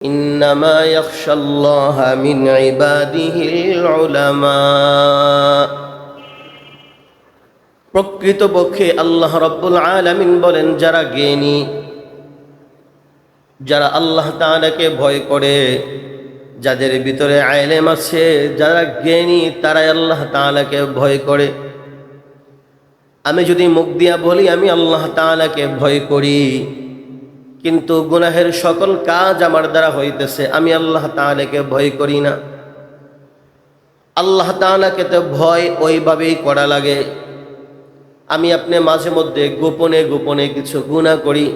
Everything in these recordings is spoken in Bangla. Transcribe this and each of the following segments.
ইন্নামা ইয়াখশাল্লাহা মিন ইবাদিহিল উলামা। প্রকৃতপক্ষে আল্লাহ রাব্বুল আলামিন বলেন, যারা জ্ঞানী, যারা আল্লাহ তাআলাকে ভয় করে, যাদের ভিতরে ইলম আছে, যারা জ্ঞানী, তারাই আল্লাহ তাআলাকে ভয় করে। আমি যদি মুখ দিয়া বলি আমি আল্লাহ তাআলাকে ভয় করি, কিন্তু গুনাহের সকল কাজ আমার দ্বারা হইতেছে, আমি আল্লাহ তাআলাকে ভয় করি না। আল্লাহ তাআলাকে তো ভয় ওইভাবেই করা লাগে। আমি আপনি মাঝে মধ্যে গোপনে গোপনে কিছু গুনাহ করি।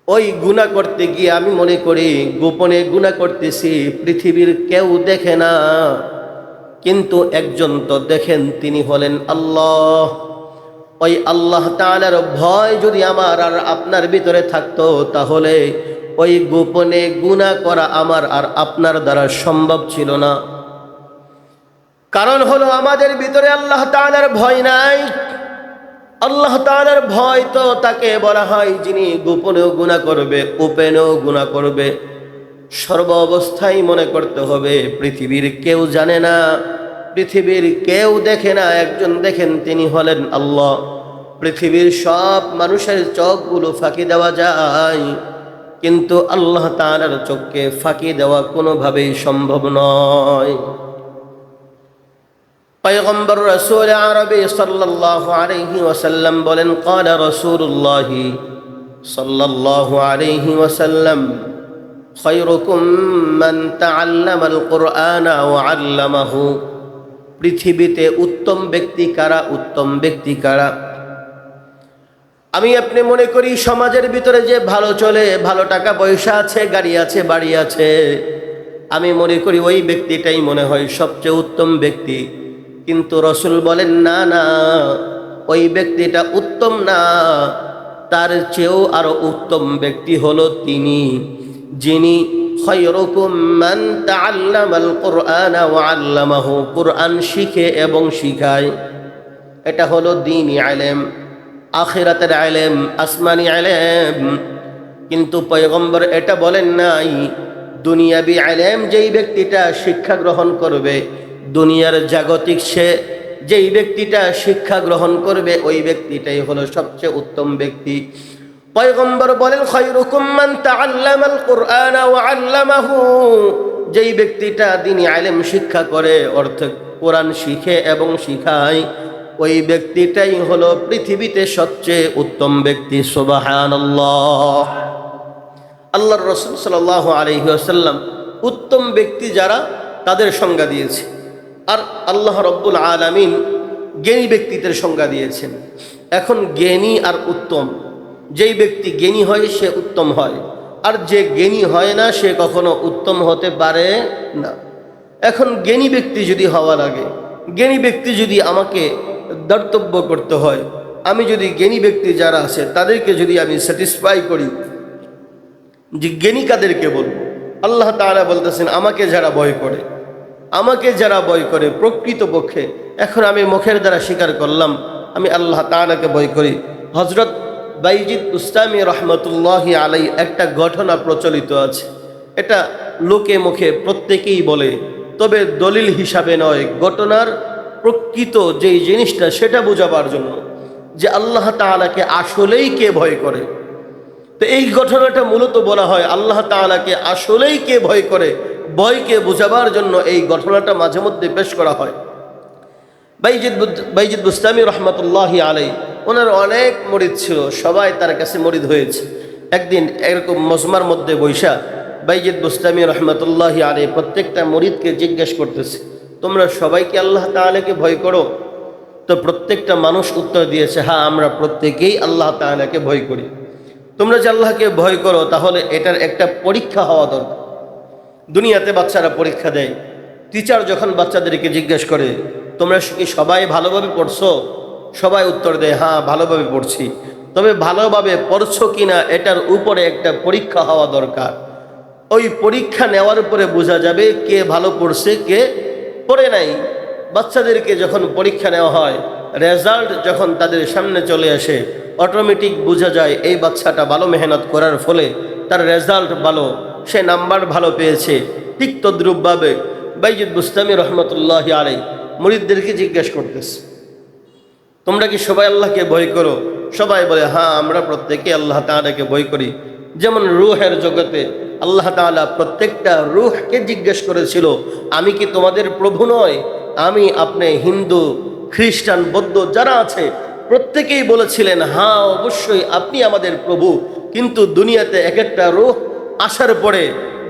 ওই গুনাহ করতে গিয়ে আমি মনে করি গোপনে গুনাহ করতেছি, পৃথিবীর কেউ দেখে না, কিন্তু একজন তো দেখেন, তিনি হলেন আল্লাহ। ওই আল্লাহ তাআলার ভয় যদি আমার আর আপনার ভিতরে থাকতো, তাহলে ওই গোপনে গুনাহ করা আমার আর আপনার দ্বারা সম্ভব ছিল না। কারণ হলো আমাদের ভিতরে আল্লাহ তাআলার ভয় নাই। আল্লাহ তাআলার ভয় তো তাকে বলা হয় যিনি গোপনেও গুনাহ করবে, ওপেনেও গুনাহ করবে। সর্ব অবস্থায় মনে করতে হবে পৃথিবীর কেউ জানে না, পৃথিবীর কেউ দেখে না, একজন দেখেন, তিনি হলেন আল্লাহ। পৃথিবীর সব মানুষের চোখগুলো ফাঁকি দেওয়া যায়, কিন্তু আল্লাহ তাআলার চোখকে ফাঁকি দেওয়া কোনোভাবেই সম্ভব নয়। পয়গম্বর রাসূল আরবি সাল্লাল্লাহু আলাইহি ওয়াসাল্লাম বলেন, ক্বালা রাসূলুল্লাহ সাল্লাল্লাহু আলাইহি ওয়াসাল্লাম, খায়রুকুম মান তাআল্লামাল কুরআনা ওয়া আল্লামাহু। পৃথিবীতে উত্তম ব্যক্তি কারা? উত্তম ব্যক্তি কারা? আমি আপনি মনে করি সমাজের ভিতরে যে ভালো চলে, ভালো টাকা পয়সা আছে, গাড়ি আছে, বাড়ি আছে, আমি মনে করি ওই ব্যক্তিটাই মনে হয় সবচেয়ে উত্তম ব্যক্তি। কিন্তু রাসূল বলেন, না না, ওই ব্যক্তিটা উত্তম না, তার চেয়েও আরো উত্তম ব্যক্তি হলো তিনি, যিনি খায়রুকুম মান তাআল্লামাল কুরআনা ওয়া আল্লামাহু, কুরআন শিখে এবং শিখায়। এটা হলো দ্বীনি ইলম, আখিরাতের ইলম, আসমানি ইলম। কিন্তু পয়গম্বর এটা বলেন নাই দুনিয়াবি ইলম যেই ব্যক্তিটা শিক্ষা গ্রহণ করবে, দুনিয়ার জাগতিক সে যেই ব্যক্তিটা শিক্ষা গ্রহণ করবে, ওই ব্যক্তিটাই হলো সবচেয়ে উত্তম ব্যক্তি। পয়গম্বর বলেন, খায়রুকুম মান তাআল্লামাল কুরআনা ওয়া আল্লামাহু, যেই ব্যক্তিটা দ্বীনি ইলম শিক্ষা করে, অর্থাৎ কোরআন শিখে এবং শিখায়, ওই ব্যক্তিটাই হলো পৃথিবীতে সবচেয়ে উত্তম ব্যক্তি। সুবহানাল্লাহ। আল্লাহর রাসূল সাল্লাল্লাহু আলাইহি ওয়াসাল্লাম উত্তম ব্যক্তি যারা, তাদের সংজ্ঞা দিয়েছে। আর আল্লাহ রাব্বুল আলামিন জ্ঞানী ব্যক্তিদের সংজ্ঞা দিয়েছেন। এখন জ্ঞানী আর উত্তম, যেই ব্যক্তি জ্ঞানী হয় সে উত্তম হয়, আর যে জ্ঞানী হয় না সে কখনো উত্তম হতে পারে না। এখন জ্ঞানী ব্যক্তি যদি হওয়া লাগে, জ্ঞানী ব্যক্তি যদি আমাকে দাতব্য করতে হয়, আমি যদি জ্ঞানী ব্যক্তি যারা আছে তাদেরকে যদি আমি স্যাটিসফাই করি, যে জ্ঞানী কাদেরকে বলবো? আল্লাহ তাআলা বলতেছেন, আমাকে যারা ভয় করে, আমাকে যারা ভয় করে প্রকৃতপক্ষে। এখন আমি মুখের দ্বারা স্বীকার করলাম আমি আল্লাহ তাআলাকে ভয় করি। হযরত বাইজিদ বুস্তামি রহমতুল্লাহি আলাই একটা ঘটনা প্রচলিত আছে, এটা লোকে মুখে প্রত্যেকেই বলে, তবে দলিল হিসাবে নয়, ঘটনার প্রকৃত যেই জিনিসটা সেটা বোঝাবার জন্য, যে আল্লাহ তাআলাকে আসলেই কে ভয় করে। তো এই ঘটনাটা মূলত বলা হয় আল্লাহ তাআলাকে আসলেই কে ভয় করে, ভয়কে বোঝাবার জন্য এই ঘটনাটা মাঝে মধ্যে পেশ করা হয়। বাইজিদ বুস্তামি রহমতুল্লাহি আলাই, ওনার অনেক মুরিদ ছিল, সবাই তার কাছে মুরিদ হয়েছে। একদিন এরকম মজমার মধ্যে বৈশা বাইজিদ বুস্তামি রহমতুল্লাহি আলাই প্রত্যেকটা মুরিদকে জিজ্ঞেস করতেছে, তোমরা সবাই কি আল্লাহ তাআলাকে ভয় করো? তো প্রত্যেকটা মানুষ উত্তর দিয়েছে, হ্যাঁ, আমরা প্রত্যেকেই আল্লাহ তাআলাকে ভয় করি। তোমরা যে আল্লাহকে ভয় করো, তাহলে এটার একটা পরীক্ষা হওয়া দরকার। দুনিয়াতে বাচ্চারা পরীক্ষা দেয়, টিচার যখন বাচ্চাদেরকে জিজ্ঞেস করে, তোমরা কি সবাই ভালোভাবে পড়ছো? সবাই উত্তর দেয়, হ্যাঁ, ভালোভাবে পড়ছি। তবে ভালোভাবে পড়ছো কিনা এটার উপরে একটা পরীক্ষা হওয়া দরকার। ওই পরীক্ষা নেওয়ার উপরে বোঝা যাবে কে ভালো পড়ছে, কে পড়ে নাই। বাচ্চাদেরকে যখন পরীক্ষা নেওয়া হয়, রেজাল্ট যখন তাদের সামনে চলে আসে, অটোমেটিক বোঝা যায় এই বাচ্চাটা ভালো মেহনত করার ফলে তার রেজাল্ট ভালো, সে নাম্বার ভালো পেয়েছে। ঠিক তদ্রূপভাবে বাইজিদ বুস্তামি রহমতুল্লাহি আলাইহি মুরিদদেরকে জিজ্ঞেস করতেছে, তোমরা কি সবাই আল্লাহকে ভয় করো? সবাই বলে, হ্যাঁ, আমরা প্রত্যেকে আল্লাহ তাআলাকে ভয় করি। যেমন রূহের জগতে আল্লাহ তাআলা প্রত্যেকটা রূহকে জিজ্ঞেস করেছিল, আমি কি তোমাদের প্রভু নয়? আমি, আপনি, হিন্দু, খ্রিস্টান, বৌদ্ধ যারা আছে প্রত্যেকেই বলেছিলেন, হ্যাঁ অবশ্যই আপনি আমাদের প্রভু। কিন্তু দুনিয়াতে এক একটা রূহ আসার পরে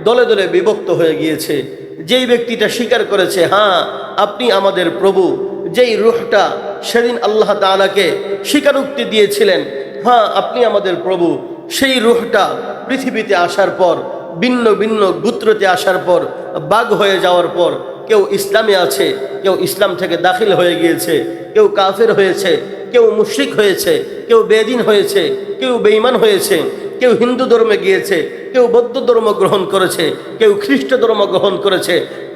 দলে দলে বিভক্ত হয়ে গিয়েছে। যেই ব্যক্তিটা স্বীকার করেছে, হ্যাঁ আপনি আমাদের প্রভু, যেই রূহটা সেদিন আল্লাহ তাআলাকে স্বীকারোক্তি দিয়েছিলেন, হ্যাঁ আপনি আমাদের প্রভু, সেই রূহটা পৃথিবীতে আসার পর, ভিন্ন ভিন্ন গোত্রতে আসার পর, বাঘ হয়ে যাওয়ার পর কেউ ইসলামে আছে, কেউ ইসলাম থেকে দাখিল হয়ে গিয়েছে, কেউ কাফের হয়েছে, কেউ মুশরিক হয়েছে, কেউ বেদিন হয়েছে, কেউ বেঈমান হয়েছে, কেউ হিন্দু ধর্মে গিয়েছে, কেউ বৌদ্ধ ধর্ম গ্রহণ করেছে, কেউ খ্রিস্ট ধর্ম গ্রহণ করেছে,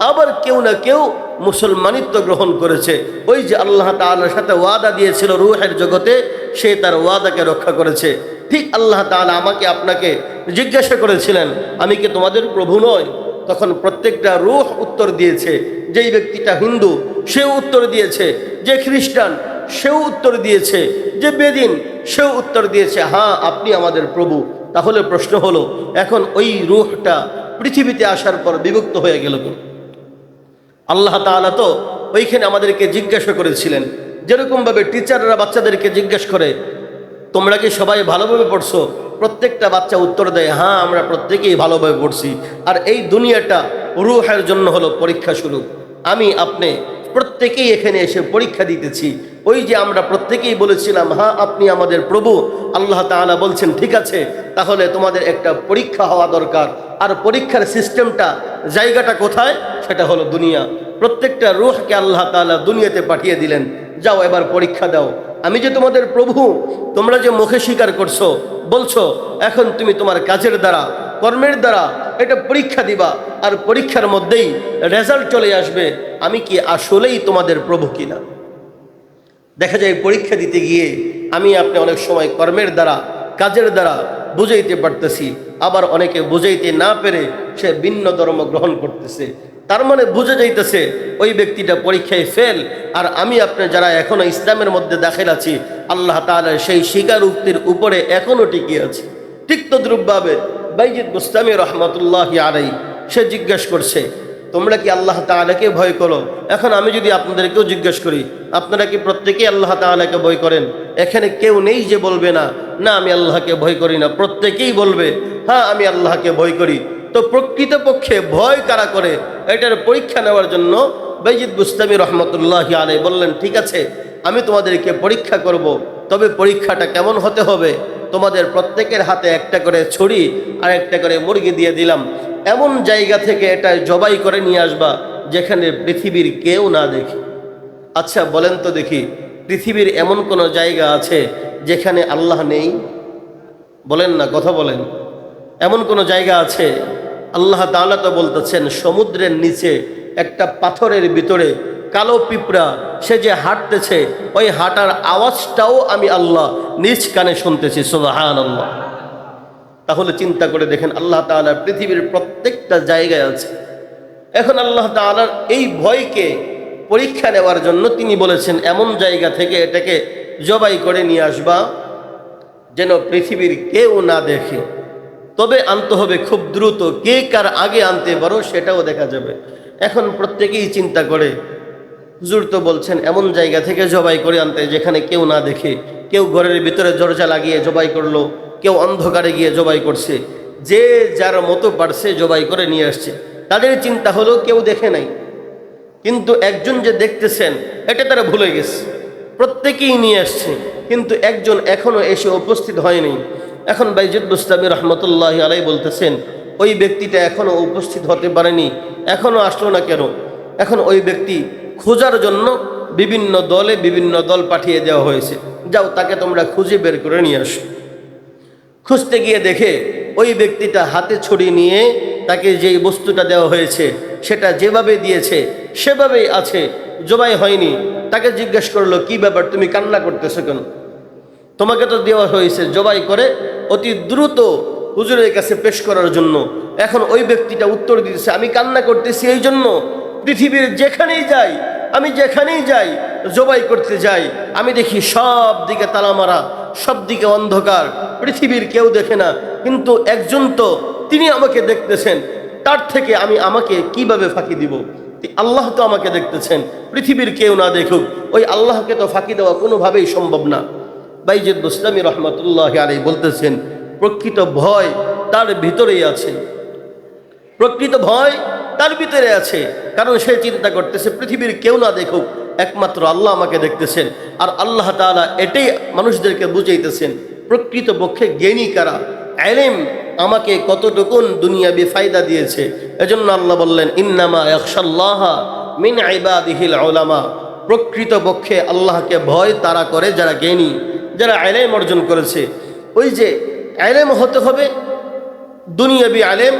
আবার কেউ না কেউ মুসলমানিত্ব গ্রহণ করেছে। ওই যে আল্লাহ তাআলার সাথে ওয়াদা দিয়েছিল রূহের জগতে, সে তার ওয়াদাকে রক্ষা করেছে। ঠিক আল্লাহ তাআলা আমাকে আপনাকে জিজ্ঞাসা করেছিলেন, আমি কি তোমাদের প্রভু নয়? তখন প্রত্যেকটা রূহ উত্তর দিয়েছে। যেই ব্যক্তিটা হিন্দু সেও উত্তর দিয়েছে, যে খ্রিস্টান সেও উত্তর দিয়েছে, যে বেদিন সেও উত্তর দিয়েছে, হ্যাঁ আপনি আমাদের প্রভু। তাহলে প্রশ্ন হলো, এখন ওই রূহটা পৃথিবীতে আসার পর বিভক্ত হয়ে গেল কেন? আল্লাহ তাআলা তো ওইখানে আমাদেরকে জিজ্ঞাসা করেছিলেন, যেরকমভাবে টিচাররা বাচ্চাদেরকে জিজ্ঞেস করে, তোমরা কি সবাই ভালোভাবে পড়ছো? প্রত্যেকটা বাচ্চা উত্তর দেয়, হ্যাঁ আমরা প্রত্যেকেই ভালোভাবে পড়ছি। আর এই দুনিয়াটা রূহের জন্য হলো পরীক্ষা শুরু। আমি, আপনি প্রত্যেকেই এখানে এসে পরীক্ষা দিতেছি। ওই যে আমরা প্রত্যেকেই বলেছিলাম, হ্যাঁ আপনি আমাদের প্রভু, আল্লাহ তাআলা বলছেন ঠিক আছে, তাহলে তোমাদের একটা পরীক্ষা হওয়া দরকার। আর পরীক্ষার সিস্টেমটা, জায়গাটা কোথায়? সেটা হলো দুনিয়া। প্রত্যেকটা রূহকে আল্লাহ তাআলা দুনিয়াতে পাঠিয়ে দিলেন, যাও এবার পরীক্ষা দাও। আমি যে তোমাদের প্রভু, তোমরা যে মুখে স্বীকার করছো, বলছো, এখন তুমি তোমার কাজের দ্বারা, কর্মের দ্বারা এটা পরীক্ষা দিবা। আর পরীক্ষার মধ্যেই রেজাল্ট চলে আসবে আমি কি আসলেই তোমাদের প্রভু কিনা। দেখা যায় পরীক্ষা দিতে গিয়ে আমি, আপনি অনেক সময় কর্মের দ্বারা, কাজের দ্বারা বুঝাইতে পারতেছি, আবার অনেকে বুঝাইতে না পেরে সে ভিন্ন ধর্ম গ্রহণ করতেছে। তার মানে বুঝে যাইতেছে ওই ব্যক্তিটা পরীক্ষায় ফেল। আর আমি, আপনি যারা এখনো ইসলামের মধ্যে দাখিল আছি, আল্লাহ তাআলার সেই স্বীকারোক্তির উপরে এখনো টিকে আছে। ঠিক তদ্রূপভাবে বাইজিদ বুস্তামি রহমতুল্লাহি আলাইহি সে জিজ্ঞেস করছে, তোমরা কি আল্লাহ তাআলাকে ভয় করো? এখন আমি যদি আপনাদেরকেও জিজ্ঞেস করি, আপনারা কি প্রত্যেকেই আল্লাহ তাআলাকে ভয় করেন? এখানে কেউ নেই যে বলবে না, না আমি আল্লাহকে ভয় করি না। প্রত্যেকেই বলবে, হ্যাঁ আমি আল্লাহকে ভয় করি। তো প্রকৃতপক্ষে ভয় কারা করে, এটার পরীক্ষা নেওয়ার জন্য বাইজিদ বুস্তামি রহমতুল্লাহি আলাইহি বললেন, ঠিক আছে আমি তোমাদেরকে পরীক্ষা করব। তবে পরীক্ষাটা কেমন হতে হবে? তোমাদের প্রত্যেকের হাতে একটা করে ছুরি আর একটা করে মুরগি দিয়ে দিলাম। এমন জায়গা থেকে এটা জবাই করে নিয়ে আসবা যেখানে পৃথিবীর কেউ না দেখে। আচ্ছা বলেন তো দেখি, পৃথিবীর এমন কোনো জায়গা আছে যেখানে আল্লাহ নেই? বলেন না, কথা বলেন। এমন কোনো জায়গা আছে? আল্লাহ তাআলা তো বলতেছেন, সমুদ্রের নিচে একটা পাথরের ভিতরে কালো পিঁপড়া সে যে হাঁটতেছে, ওই হাঁটার আওয়াজটাও আমি আল্লাহ নিজ কানে শুনতেছি। সুবহানাল্লাহ। তাহলে চিন্তা করে দেখেন, আল্লাহ তাআলা পৃথিবীর প্রত্যেকটা জায়গায় আছে। এখন আল্লাহ তাআলার এই ভয়কে পরীক্ষা নেওয়ার জন্য তিনি বলেছেন, এমন জায়গা থেকে এটাকে জবাই করে নিয়ে আসবা যেন পৃথিবীর কেউ না দেখে। তবে আনতে হবে খুব দ্রুত, কে কার আগে আনতে পারো সেটাও দেখা যাবে। এখন প্রত্যেকেই চিন্তা করে, হুজুর তো বলছেন এমন জায়গা থেকে জবাই করে আনতে যেখানে কেউ না দেখে। কেউ ঘরের ভিতরে দরজা লাগিয়ে জবাই করলো, কেউ অন্ধকারে গিয়ে জবাই করছে, যে যার মতো পারছে জবাই করে নিয়ে আসছে। তাদের চিন্তা হলো কেউ দেখে নাই, কিন্তু একজন যে দেখতেছেন এটা তারা ভুলে গেছে। প্রত্যেকেই নিয়ে আসছে, কিন্তু একজন এখনো এসে উপস্থিত হয়নি। এখন বাইজিদ বুস্তামি রহমতুল্লাহি আলাইহি বলতেছেন, ওই ব্যক্তিটা এখনো উপস্থিত হতে পারেনি, এখনো আসলো না কেন? এখন ওই ব্যক্তি খোঁজার জন্য বিভিন্ন দলে বিভিন্ন দল পাঠিয়ে দেওয়া হয়েছে, যাও তাকে তোমরা খুঁজে বের করে নিয়ে আসো। খুঁজতে গিয়ে দেখে ওই ব্যক্তিটা হাতে ছুরি নিয়ে তাকে যেই বস্তুটা দেওয়া হয়েছে সেটা যেভাবে দিয়েছে সেভাবেই আছে, জবাই হয়নি। তাকে জিজ্ঞেস করলো, কি ব্যাপার, তুমি কান্না করতেছো কেন? তোমাকে তো দেওয়া হয়েছে জবাই করে অতি দ্রুত হুজুরের কাছে পেশ করার জন্য। এখন ওই ব্যক্তিটা উত্তর দিতেছে, আমি কান্না করতেছি এই জন্য, পৃথিবীর যেখানেই যাই, আমি যেখানেই যাই, জবাই করতে যাই, আমি দেখি সব দিকে তালা মারা, সব দিকে অন্ধকার, পৃথিবীর কেউ দেখে না, কিন্তু একজন তো তিনি আমাকে দেখতেছেন, তার থেকে আমি আমাকে কিভাবে ফাঁকি দিব? আল্লাহ তো আমাকে দেখতেছেন, পৃথিবীর কেউ না দেখুক, ওই আল্লাহকে তো ফাঁকি দেওয়া কোনোভাবেই সম্ভব না। বাইজিদ বুস্তামি রহমতুল্লাহ আলাইহি বলতেছেন, প্রকৃত ভয় তার ভিতরেই আছে, প্রকৃত ভয় তার ভিতরে আছে, কারণ সে চিন্তা করতেছে পৃথিবীর কেউ না দেখুক, একমাত্র আল্লাহ আমাকে দেখতেছেন। আর আল্লাহ তাআলা এটাই মানুষদেরকে বুঝাইতেছেন প্রকৃত পক্ষে জ্ঞানী কারা, ইলম আমাকে কতটুকুন দুনিয়াবি ফায়দা দিয়েছে। এজন্য আল্লাহ বললেন, ইন্নামা ইয়াখশাল্লাহা মিন ইবাদিহিল উলামা, প্রকৃত পক্ষে আল্লাহকে ভয় তারা করে যারা জ্ঞানী, যারা ইলম অর্জন করেছে। ওই যে ইলম হতে হবে দুনিয়াবি ইলম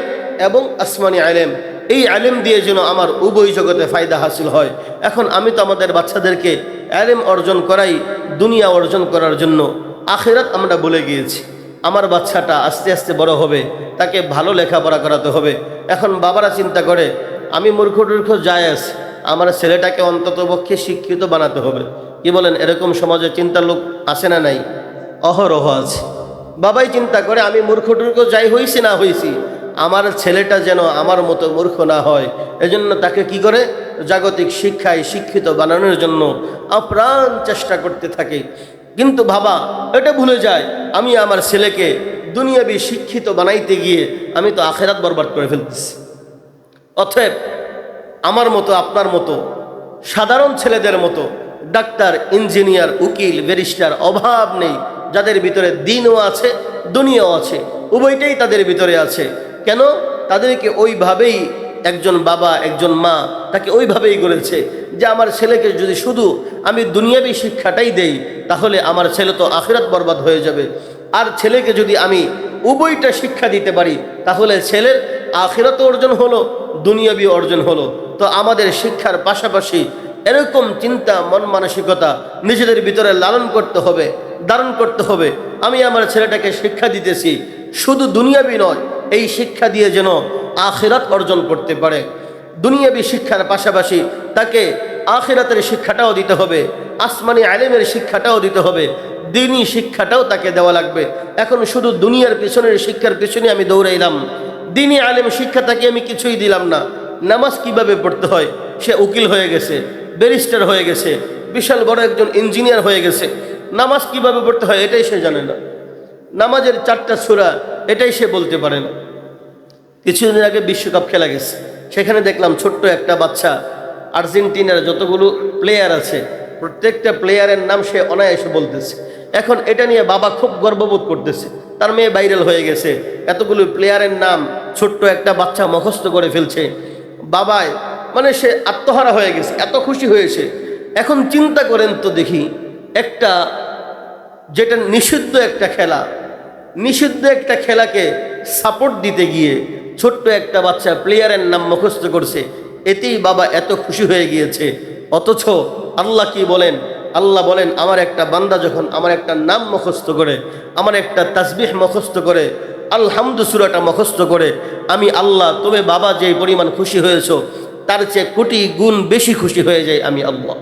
এবং আসমানি ইলম, এই ইলম দিয়ে যেন আমার উভয় জগতে ফায়দা হাসিল হয়। এখন আমি তো আমাদের বাচ্চাদেরকে ইলম অর্জন করাই দুনিয়া অর্জন করার জন্য, আখিরাত আমরা ভুলে গিয়েছি। আমার বাচ্চাটা আস্তে আস্তে বড় হবে, তাকে ভালো লেখাপড়া করাতে হবে। এখন বাবারা চিন্তা করে আমি মূর্খ টূর্খ যাই আছি, আমার ছেলেটাকে অন্তত পক্ষে শিক্ষিত বানাতে হবে। কি বলেন, এরকম সমাজে চিন্তার লোক আছে না নাই? অহরহ আছে। বাবাই চিন্তা করে আমি মূর্খ টূর্খ যাই হইছি না হইছি, আমার ছেলেটা যেন আমার মতো মূর্খ না হয়, এজন্য তাকে কি করে জাগতিক শিক্ষায় শিক্ষিত বানানোর জন্য আপ্রাণ চেষ্টা করতে থাকে। কিন্তু বাবা এটা ভুলে যায়, আমি আমার ছেলেকে দুনিয়াবি শিক্ষিত বানাইতে গিয়ে আমি তো আখিরাত বরবাদ করে ফেলতেছি। অতএব আমার মতো আপনার মতো সাধারণ ছেলেদের মতো ডাক্তার, ইঞ্জিনিয়ার, উকিল, ব্যারিস্টার অভাব নেই, যাদের ভিতরে দিনও আছে দুনিয়াও আছে, উভয়টাই তাদের ভিতরে আছে। কেন? তাদেরকে ওইভাবেই একজন বাবা একজন মা তাকে ওইভাবেই করেছে যে আমার ছেলেকে যদি শুধু আমি দুনিয়াবি শিক্ষাটাই দেই, তাহলে আমার ছেলে তো আখিরাত বরবাদ হয়ে যাবে। আর ছেলেকে যদি আমি উভয়টা শিক্ষা দিতে পারি, তাহলে ছেলের আখিরাত অর্জন হলো, দুনিয়াবি অর্জন হলো। তো আমাদের শিক্ষার পাশাপাশি এরকম চিন্তা মন মানসিকতা নিজেদের ভিতরে লালন করতে হবে, ধারণ করতে হবে। আমি আমার ছেলেটাকে শিক্ষা দিতেছি শুধু দুনিয়াবি নয়, এই শিক্ষা দিয়ে যেন আখিরাত অর্জন করতে পারে। দুনিয়াবি শিক্ষার পাশাপাশি তাকে আখিরাতের শিক্ষাটাও দিতে হবে, আসমানি ইলমের শিক্ষাটাও দিতে হবে, দ্বীনি শিক্ষাটাও তাকে দেওয়া লাগবে। এখন শুধু দুনিয়ার পিছনের শিক্ষার পিছনে আমি দৌড়াইলাম, দ্বীনি ইলম শিক্ষা তাকে আমি কিছুই দিলাম না। নামাজ কিভাবে পড়তে হয় সে উকিল হয়ে গেছে, ব্যারিস্টার হয়ে গেছে, বিশাল বড় একজন ইঞ্জিনিয়ার হয়ে গেছে, নামাজ কিভাবে পড়তে হয় এটাই সে জানে না। নামাজের 4টা সূরা এটাই সে বলতে পারে না। কিছুদিন আগে বিশ্বকাপ খেলা গেছে, সেখানে দেখলাম ছোট্ট একটা বাচ্চা আর্জেন্টিনার যতগুলো প্লেয়ার আছে প্রত্যেকটা প্লেয়ারের নাম সে অনায়াসে বলতেছে। এখন এটা নিয়ে বাবা খুব গর্ববোধ করতেছে, তার মেয়ে ভাইরাল হয়ে গেছে, এতগুলো প্লেয়ারের নাম ছোট্ট একটা বাচ্চা মুখস্থ করে ফেলছে। বাবাই মানে সে আত্মহারা হয়ে গেছে, এত খুশি হয়েছে। এখন চিন্তা করেন তো দেখি, একটা যেটা নিষিদ্ধ একটা খেলা, নিষিদ্ধ একটা খেলাকে সাপোর্ট দিতে গিয়ে ছোট্ট একটা বাচ্চা প্লেয়ারের নাম মুখস্থ করছে, এতেই বাবা এত খুশি হয়ে গিয়েছে। অথচ আল্লাহ কি বলেন? আল্লাহ বলেন, আমার একটা বান্দা যখন আমার একটা নাম মুখস্থ করে, আমার একটা তাসবিহ মুখস্থ করে, আলহামদু সূরাটা মুখস্থ করে, আমি আল্লাহ তুমি বাবা যে পরিমাণ খুশি হয়েছো তার চেয়ে কোটি গুণ বেশি খুশি হয়ে যায় আমি আল্লাহ।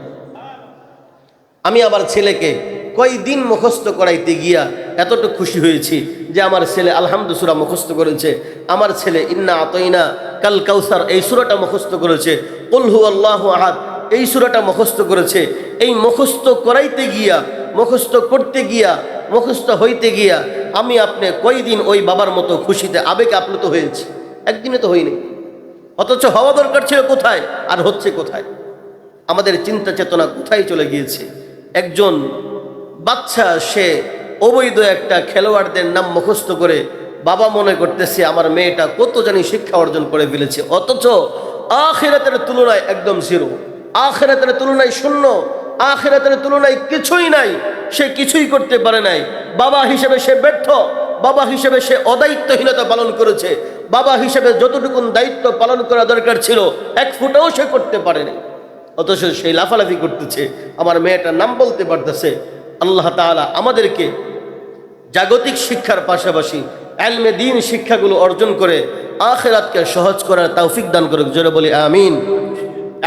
আমি আমার ছেলেকে কয়দিন মুখস্থ করাইতে গিয়া এতটুকু খুশি হয়েছি যে আমার ছেলে আলহামদু সূরা মুখস্থ করেছে, আমার ছেলে ইন্না আতাইনা কাল কাউসার এই সূরাটা মুখস্থ করেছে, কুল হুয়াল্লাহু আহাদ এই সূরাটা মুখস্থ করেছে। এই মুখস্থ করাইতে গিয়া, মুখস্থ করতে গিয়া, মুখস্থ হইতে গিয়া আমি আপনি কয়দিন ওই বাবার মতো খুশিতে আবেগে আপ্লুত হয়েছি? একদিনে তো হইনি। অথচ হওয়া দরকার ছিল কোথায় আর হচ্ছে কোথায়? আমাদের চিন্তা চেতনা কোথায় চলে গিয়েছে? একজন বাচ্চা সে অবৈধ একটা খেলোয়াড়দের নাম মুখস্থ করে বাবা মনে করতেছে আমার মেয়েটা কত জানি শিক্ষা অর্জন করে ফেলেছে, অথচ আখিরাতের তুলনায় একদম জিরো, আখিরাতের তুলনায় শূন্য, আখিরাতের তুলনায় কিছুই নাই, সে কিছুই করতে পারে নাই। বাবা হিসেবে সে ব্যর্থ, বাবা হিসেবে সে অদায়িত্বহীনতা পালন করেছে, বাবা হিসেবে যতটুকু দায়িত্ব পালন করা দরকার ছিল 1 ফুটাও সে করতে পারেনি। অথচ সেই লাফালাফি করতেছে, আমার মেয়েটার নাম বলতে পারতেছে। আল্লাহ তাআলা আমাদেরকে জাগতিক শিক্ষার পাশাপাশি ইলমে দ্বীন শিক্ষাগুলো অর্জন করে আখিরাতকে সহজ করার তৌফিক দান করুক। জোরে বলি আমিন।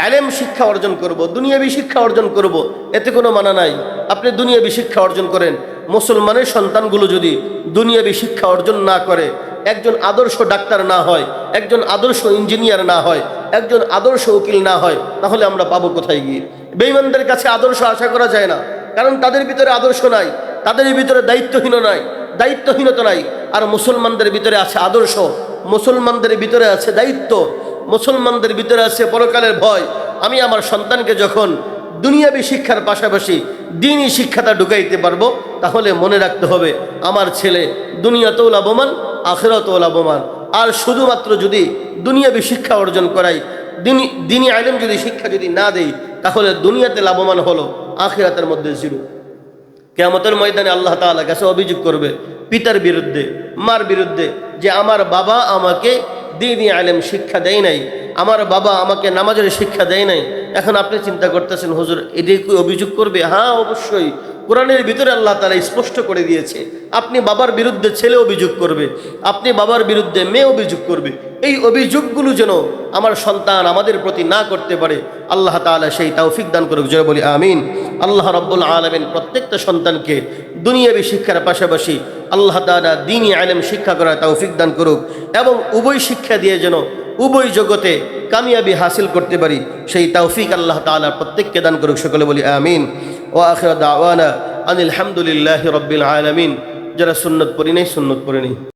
ইলম শিক্ষা অর্জন করব, দুনিয়াবি শিক্ষা অর্জন করব, এতে কোনো মানা নাই। আপনি দুনিয়াবি শিক্ষা অর্জন করেন। মুসলমানের সন্তানগুলো যদি দুনিয়াবি শিক্ষা অর্জন না করে, একজন আদর্শ ডাক্তার না হয়, একজন আদর্শ ইঞ্জিনিয়ার না হয়, একজন আদর্শ উকিল না হয়, তাহলে আমরা পাবো কোথায় গিয়ে? বেঈমানদের কাছে আদর্শ আশা করা যায় না, কারণ তাদের ভিতরে আদর্শ নাই, তাদের ভিতরে দায়িত্বহীনতা নাই। আর মুসলমানদের ভিতরে আছে আদর্শ, মুসলমানদের ভিতরে আছে দায়িত্ব, মুসলমানদের ভিতরে আছে পরকালের ভয়। আমি আমার সন্তানকে যখন দুনিয়াবি শিক্ষার পাশাপাশি দ্বীনি শিক্ষাটা ঢুকাইতে পারবো, তাহলে মনে রাখতে হবে আমার ছেলে দুনিয়াতেও লাভবান, আখিরাতেও লাভবান। আর শুধুমাত্র যদি দুনিয়াবি শিক্ষা অর্জন করাই, দ্বীনি ইলম যদি শিক্ষা যদি না দেই, তাহলে দুনিয়াতে লাভবান হলো, আখিরাতের মধ্যে জিরো। কিয়ামতের ময়দানে আল্লাহ তাআলার কাছে অভিযোগ করবে পিতার বিরুদ্ধে, মার বিরুদ্ধে, যে আমার বাবা আমাকে দ্বীনি ইলম শিক্ষা দেয় নাই, আমার বাবা আমাকে নামাজের শিক্ষা দেয় নাই। এখন আপনি চিন্তা করতেছেন, হুজুর এটাই কি অভিযোগ করবে? হ্যাঁ, অবশ্যই। কোরআনের ভিতরে আল্লাহ তাআলা স্পষ্ট করে দিয়েছে, আপনি বাবার বিরুদ্ধে ছেলে অভিযোগ করবে, আপনি বাবার বিরুদ্ধে মেয়ে অভিযোগ করবে। এই অভিযোগগুলো যেন আমার সন্তান আমাদের প্রতি না করতে পারে, আল্লাহ তাআলা সেই তৌফিক দান করুক। জোরে বলি আমিন। আল্লাহ রাব্বুল আলামিন প্রত্যেকটা সন্তানকে দুনিয়াবি শিক্ষার পাশাপাশি আল্লাহ তাআলা দ্বীনি ইলম শিক্ষা করার তৌফিক দান করুক, এবং উভয় শিক্ষা দিয়ে যেন উভয় জগতে কামিয়াবি হাসিল করতে পারি, সেই তৌফিক আল্লাহ তাআলা প্রত্যেককে দান করুক। সকলে বলি আমিন। ওয়া আখিরু দাওয়ানা আনিল হামদুলিল্লাহি রাব্বিল আলামিন। যারা সুন্নত পড়ি নাই, সুন্নত পড়ে নেই।